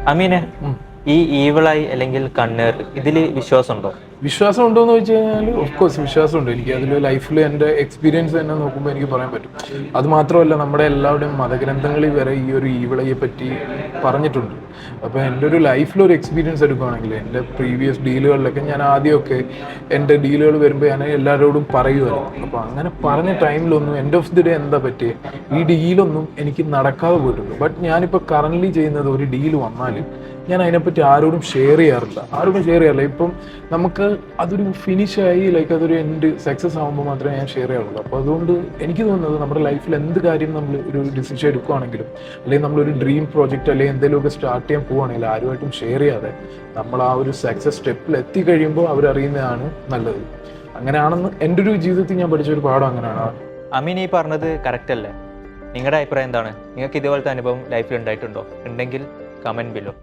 അമീനെ, ഈ ഈവിളായി അല്ലെങ്കിൽ കണ്ണേർ ഇതില് വിശ്വാസമുണ്ടോ? വിശ്വാസം ഉണ്ടോ എന്ന് ചോദിച്ചു കഴിഞ്ഞാൽ ഓഫ് കോഴ്സ് വിശ്വാസമുണ്ട്. എനിക്ക് അതിൽ ലൈഫിൽ എൻ്റെ എക്സ്പീരിയൻസ് തന്നെ നോക്കുമ്പോൾ എനിക്ക് പറയാൻ പറ്റും. അത് മാത്രമല്ല, നമ്മുടെ എല്ലാവരുടെയും മതഗ്രന്ഥങ്ങളിൽ വരെ ഈ ഒരു ഈവിളയെ പറ്റി പറഞ്ഞിട്ടുണ്ട്. അപ്പോൾ എൻ്റെ ഒരു ലൈഫിലൊരു എക്സ്പീരിയൻസ് എടുക്കുകയാണെങ്കിൽ എൻ്റെ പ്രീവിയസ് ഡീലുകളിലൊക്കെ ഞാൻ ആദ്യമൊക്കെ എൻ്റെ ഡീലുകൾ വരുമ്പോൾ ഞാൻ എല്ലാവരോടും പറയുമായിരുന്നു. അപ്പോൾ അങ്ങനെ പറഞ്ഞ ടൈമിലൊന്നും എൻഡ് ഓഫ് ദി ഡേ എന്താ പറ്റിയത്, ഈ ഡീലൊന്നും എനിക്ക് നടക്കാതെ പോയിട്ടുണ്ട്. ബട്ട് ഞാനിപ്പോൾ കറൻ്റ്ലി ചെയ്യുന്നത്, ഒരു ഡീൽ വന്നാൽ ഞാൻ അതിനെപ്പറ്റി ആരോടും ഷെയർ ചെയ്യാറില്ല. ഇപ്പം നമുക്ക് അതൊരു ഫിനിഷായി, ലൈക്ക് അതൊരു എൻഡ് സക്സസ് ആകുമ്പോൾ മാത്രമേ ഞാൻ ഷെയർ ചെയ്യാറുള്ളൂ. അപ്പോൾ അതുകൊണ്ട് എനിക്ക് തോന്നുന്നത്, നമ്മുടെ ലൈഫിൽ എന്ത് കാര്യം നമ്മൾ ഒരു ഡിസിഷൻ എടുക്കുകയാണെങ്കിലും, അല്ലെങ്കിൽ നമ്മളൊരു ഡ്രീം പ്രോജക്റ്റ് അല്ലെങ്കിൽ എന്തെങ്കിലുമൊക്കെ സ്റ്റാർട്ട് ചെയ്യാൻ പോവുകയാണെങ്കിൽ ആരുമായിട്ടും ഷെയർ ചെയ്യാതെ നമ്മൾ ആ ഒരു സക്സസ് സ്റ്റെപ്പിൽ എത്തിക്കഴിയുമ്പോൾ അവരറിയുന്നതാണ് നല്ലത്. അങ്ങനെയാണെന്ന് എൻ്റെ ഒരു ജീവിതത്തിൽ ഞാൻ പഠിച്ചൊരു പാഠം അങ്ങനെയാണ്. അമീൻ ഈ പറഞ്ഞത് കറക്റ്റ് അല്ലേ? നിങ്ങളുടെ അഭിപ്രായം എന്താണ്? നിങ്ങൾക്ക് ഇതുപോലത്തെ അനുഭവം ലൈഫിൽ ഉണ്ടായിട്ടുണ്ടോ? ഉണ്ടെങ്കിൽ കമൻറ്റ് ബിലോ.